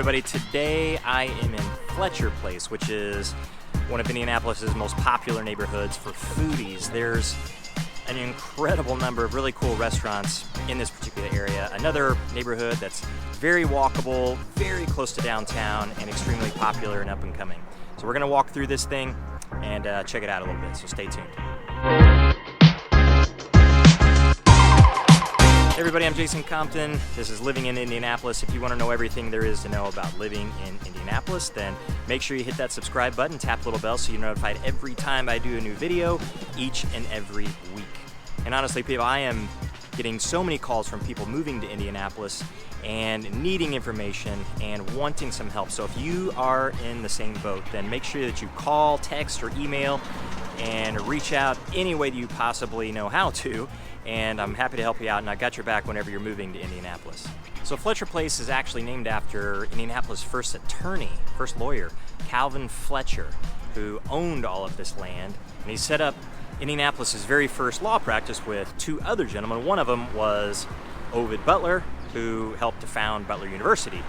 everybody. Today I am in Fletcher Place, which is one of Indianapolis's most popular neighborhoods for foodies. There's an incredible number of really cool restaurants in this particular area. Another neighborhood that's very walkable, very close to downtown, and extremely popular and up and coming. So we're gonna walk through this thing and check it out a little bit, so stay tuned. Hey everybody, I'm Jason Compton. This is Living in Indianapolis. If you want to know everything there is to know about living in Indianapolis, then make sure you hit that subscribe button, tap the little bell so you're notified every time I do a new video each and every week. And honestly, people, I am getting so many calls from people moving to Indianapolis and needing information and wanting some help. So if you are in the same boat, then make sure that you call, text, or email and reach out any way that you possibly know how to. And I'm happy to help you out, and I got your back whenever you're moving to Indianapolis. So Fletcher Place is actually named after Indianapolis' first attorney, first lawyer, Calvin Fletcher, who owned all of this land. And he set up Indianapolis' very first law practice with two other gentlemen. One of them was Ovid Butler, who helped to found Butler University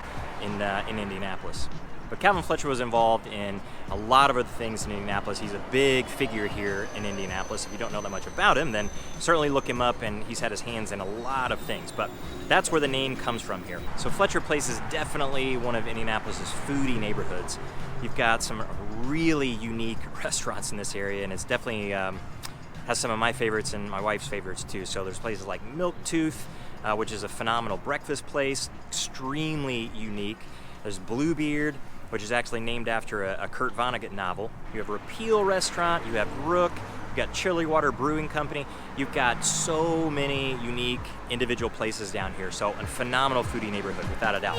in Indianapolis. But Calvin Fletcher was involved in a lot of other things in Indianapolis. He's a big figure here in Indianapolis. If you don't know that much about him, then certainly look him up, and he's had his hands in a lot of things. But that's where the name comes from here. So Fletcher Place is definitely one of Indianapolis's foodie neighborhoods. You've got some really unique restaurants in this area, and it's definitely has some of my favorites and my wife's favorites too. So there's places like Milktooth, which is a phenomenal breakfast place, extremely unique. There's Bluebeard, which is actually named after a Kurt Vonnegut novel. You have Repeal Restaurant, you have Rook, you've got Chili Water Brewing Company. You've got so many unique individual places down here. So a phenomenal foodie neighborhood, without a doubt.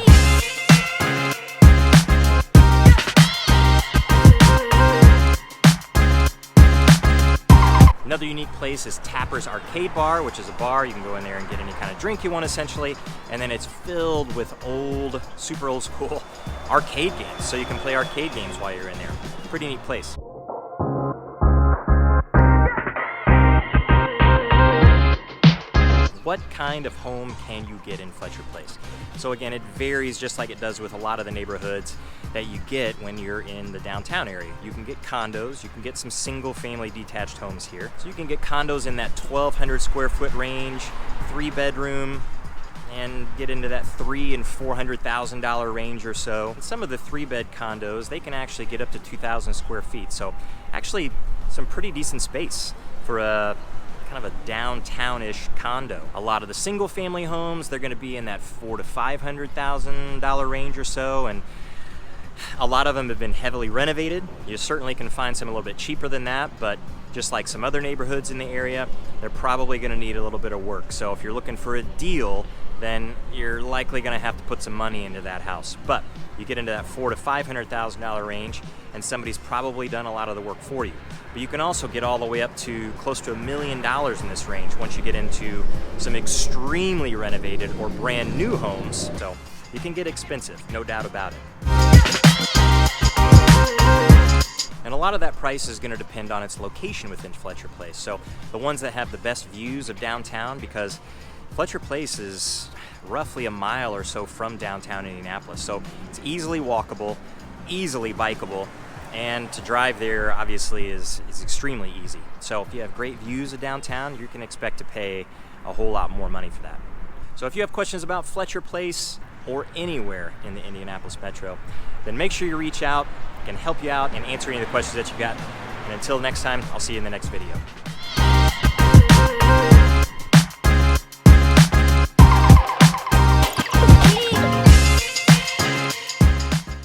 Another unique place is Tapper's Arcade Bar, which is a bar. You can go in there and get any kind of drink you want, essentially. And then it's filled with old, super old school arcade games. So you can play arcade games while you're in there. Pretty neat place. What kind of home can you get in Fletcher Place? So again, it varies just like it does with a lot of the neighborhoods that you get when you're in the downtown area. You can get condos, you can get some single family detached homes here. So you can get condos in that 1,200 square foot range, 3-bedroom, and get into that $300,000 and $400,000 range or so. And some of the 3-bed condos, they can actually get up to 2,000 square feet. So actually some pretty decent space for a kind of a downtown-ish condo. A lot of the single-family homes, they're going to be in that $400,000 to $500,000 range or so, and a lot of them have been heavily renovated. You certainly can find some a little bit cheaper than that, but just like some other neighborhoods in the area, they're probably going to need a little bit of work. So if you're looking for a deal, then you're likely going to have to put some money into that house. But you get into that $400,000 to $500,000 range, and somebody's probably done a lot of the work for you. But you can also get all the way up to close to $1 million in this range once you get into some extremely renovated or brand new homes. So you can get expensive, no doubt about it. And a lot of that price is going to depend on its location within Fletcher Place. So the ones that have the best views of downtown, because Fletcher Place is roughly a mile or so from downtown Indianapolis. So it's easily walkable, easily bikeable, and to drive there obviously is extremely easy. So if you have great views of downtown, you can expect to pay a whole lot more money for that. So if you have questions about Fletcher Place or anywhere in the Indianapolis metro, then make sure you reach out. I can help you out and answer any of the questions that you got. And until next time, I'll see you in the next video.